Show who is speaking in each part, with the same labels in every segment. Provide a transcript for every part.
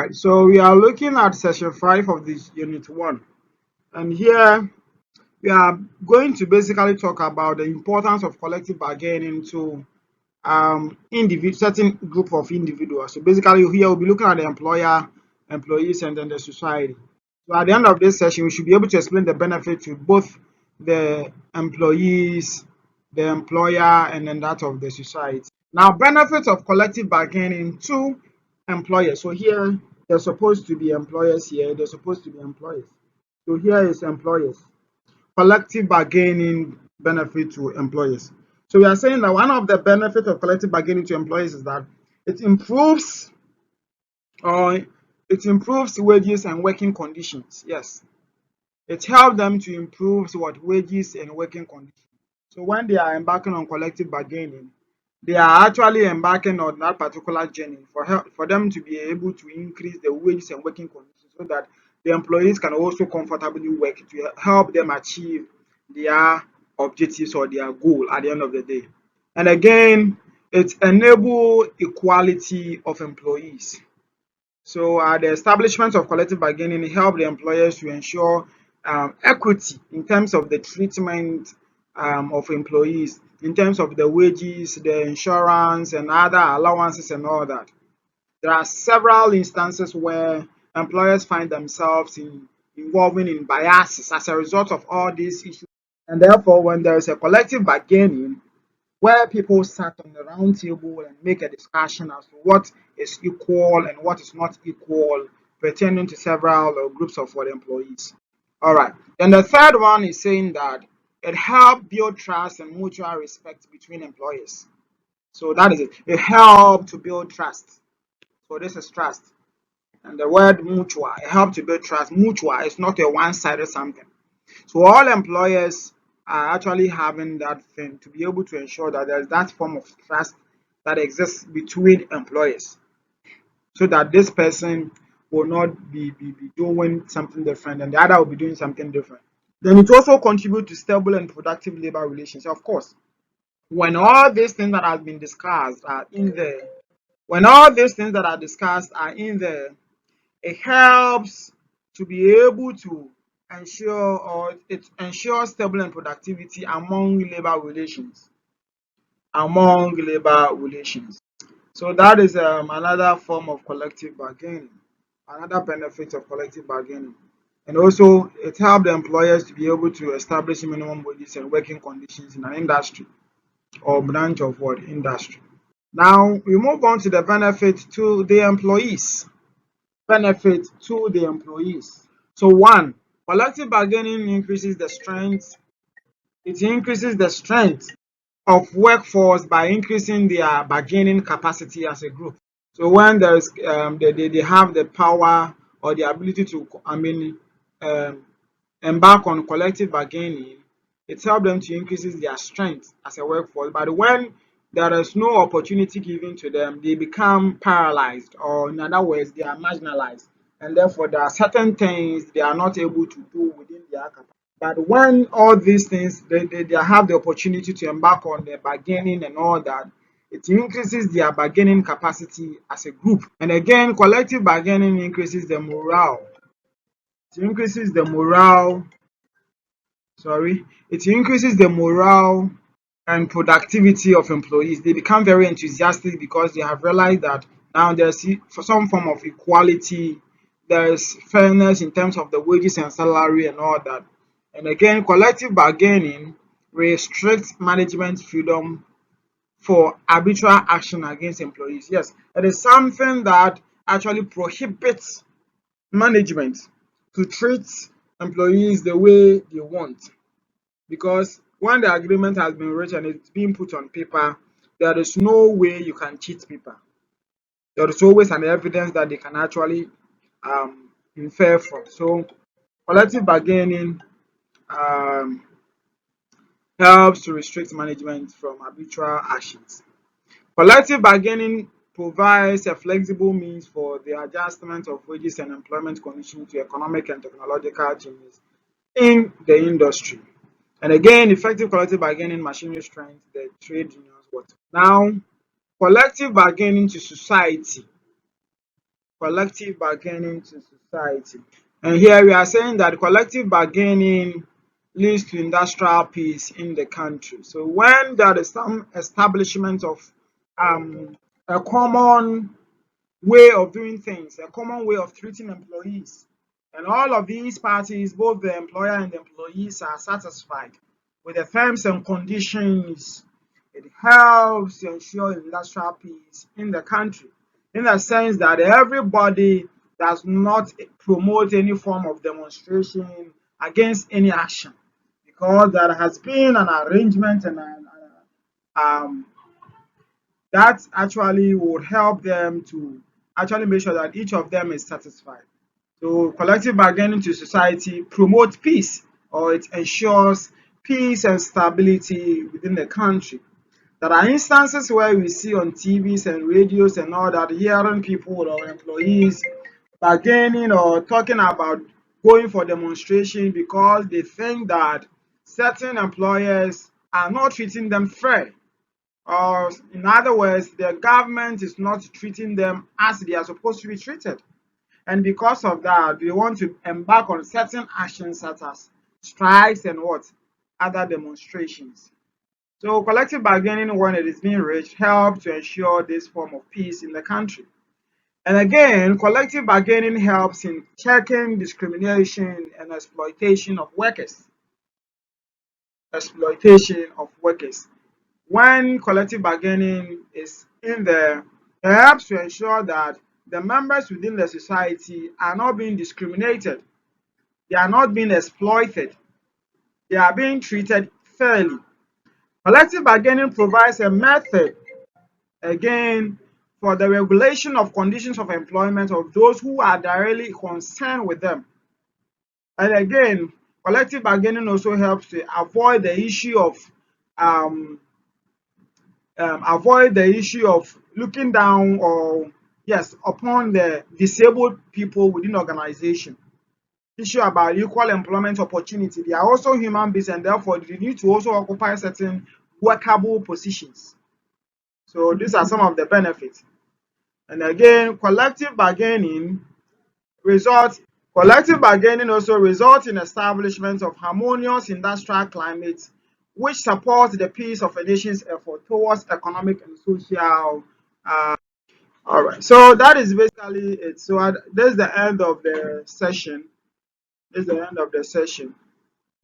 Speaker 1: right, so we are looking at section 5 of this unit 1, and here we are going to basically talk about the importance of collective bargaining to certain group of individuals. So basically here we'll be looking at the employer, employees, and then the society. So at the end of this session, we should be able to explain the benefit to both the employees, the employer, and then that of the society. Now, benefits of collective bargaining to employers. So here there's supposed to be employers here, there's supposed to be employers. So here is employers. Collective bargaining benefit to employers. So we are saying that one of the benefits of collective bargaining to employers is that it improves or it improves wages and working conditions. Yes, it helps them to improve what wages and working conditions. So when they are embarking on collective bargaining, they are actually embarking on that particular journey for them to be able to increase the wages and working conditions so that the employees can also comfortably work to help them achieve their objectives or their goal at the end of the day. And again, it enables equality of employees. So the establishment of collective bargaining help the employers to ensure equity in terms of the treatment of employees, in terms of the wages, the insurance, and other allowances and all that. There are several instances where employers find themselves involving in biases as a result of all these issues. And therefore, when there is a collective bargaining, where people sat on the round table and make a discussion as to what is equal and what is not equal pertaining to several groups of employees. All right. Then the third one is saying that it helps build trust and mutual respect between employers. So that is it. It helps to build trust. So this is trust. And the word mutual, it helps to build trust. Mutual is not a one-sided something. So all employers are actually having that thing to be able to ensure that there's that form of trust that exists between employers, so that this person will not be doing something different and the other will be doing something different. Then it also contributes to stable and productive labor relations. Of course, when all these things that have been discussed are in there, when all these things that are discussed are in there, it helps to be able to ensure or it ensures stable and productivity among labor relations. So that is another form of collective bargaining, another benefit of collective bargaining. And also it helps the employers to be able to establish minimum wages and working conditions in an industry or branch of what industry. Now we move on to the benefit to the employees. Benefit to the employees. So one, collective bargaining increases the strength. It increases the strength of workforce by increasing their bargaining capacity as a group. So when there's they have the power or the ability to um, embark on collective bargaining, it helps them to increase their strength as a workforce. But when there is no opportunity given to them, they become paralyzed, or in other words, they are marginalized, and therefore there are certain things they are not able to do within their capacity. But when all these things they have the opportunity to embark on the bargaining and all that, it increases their bargaining capacity as a group. And again, collective bargaining increases the morale. It increases the morale, it increases the morale and productivity of employees. They become very enthusiastic because they have realized that now there's some form of equality, there's fairness in terms of the wages and salary and all that. And again, collective bargaining restricts management freedom for arbitrary action against employees. Yes, it is something that actually prohibits management to treat employees the way they want, because when the agreement has been reached and it's being put on paper, there is no way you can cheat people. There is always an evidence that they can actually infer from. So collective bargaining um, helps to restrict management from arbitrary actions. Collective bargaining provides a flexible means for the adjustment of wages and employment conditions to economic and technological changes in the industry. And again, effective collective bargaining machinery strengthens the trade unions. What now? Collective bargaining to society. collective bargaining to society. And here we are saying that collective bargaining leads to industrial peace in the country. So when there is some establishment of a common way of doing things, a common way of treating employees, and all of these parties, both the employer and the employees, are satisfied with the terms and conditions, it helps to ensure industrial peace in the country, in the sense that everybody does not promote any form of demonstration against any action, because there has been an arrangement and um, that actually would help them to actually make sure that each of them is satisfied. So collective bargaining to society promotes peace, or it ensures peace and stability within the country. There are instances where we see on TVs and radios and all that, hearing people or employees bargaining or talking about going for demonstration because they think that certain employers are not treating them fair, or in other words, the government is not treating them as they are supposed to be treated. And because of that, they want to embark on certain actions such as strikes and what? Other demonstrations. So collective bargaining, when it is being reached, helps to ensure this form of peace in the country. And again, collective bargaining helps in checking discrimination and exploitation of workers. Exploitation of workers. When collective bargaining is in there, it helps to ensure that the members within the society are not being discriminated, they are not being exploited, they are being treated fairly. Collective bargaining provides a method, again, for the regulation of conditions of employment of those who are directly concerned with them. And again, collective bargaining also helps to um, avoid the issue of looking down, or yes, upon the disabled people within organization. Issue about equal employment opportunity. They are also human beings, and therefore they need to also occupy certain workable positions. So these are some of the benefits. And again, results collective bargaining also results in establishment of harmonious industrial climates, which supports the peace of a nation's effort towards economic and social. All right, so that is basically it. So this is the end of the session. This is the end of the session.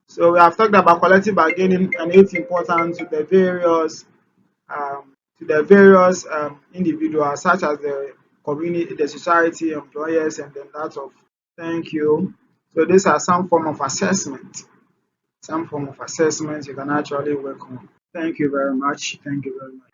Speaker 1: So we have talked about collective bargaining and its importance to the various individuals, such as the community, the society, employers, and then that of. Thank you. So these are some form of assessment. Some form of assessment you can actually work on. Thank you very much. Thank you very much.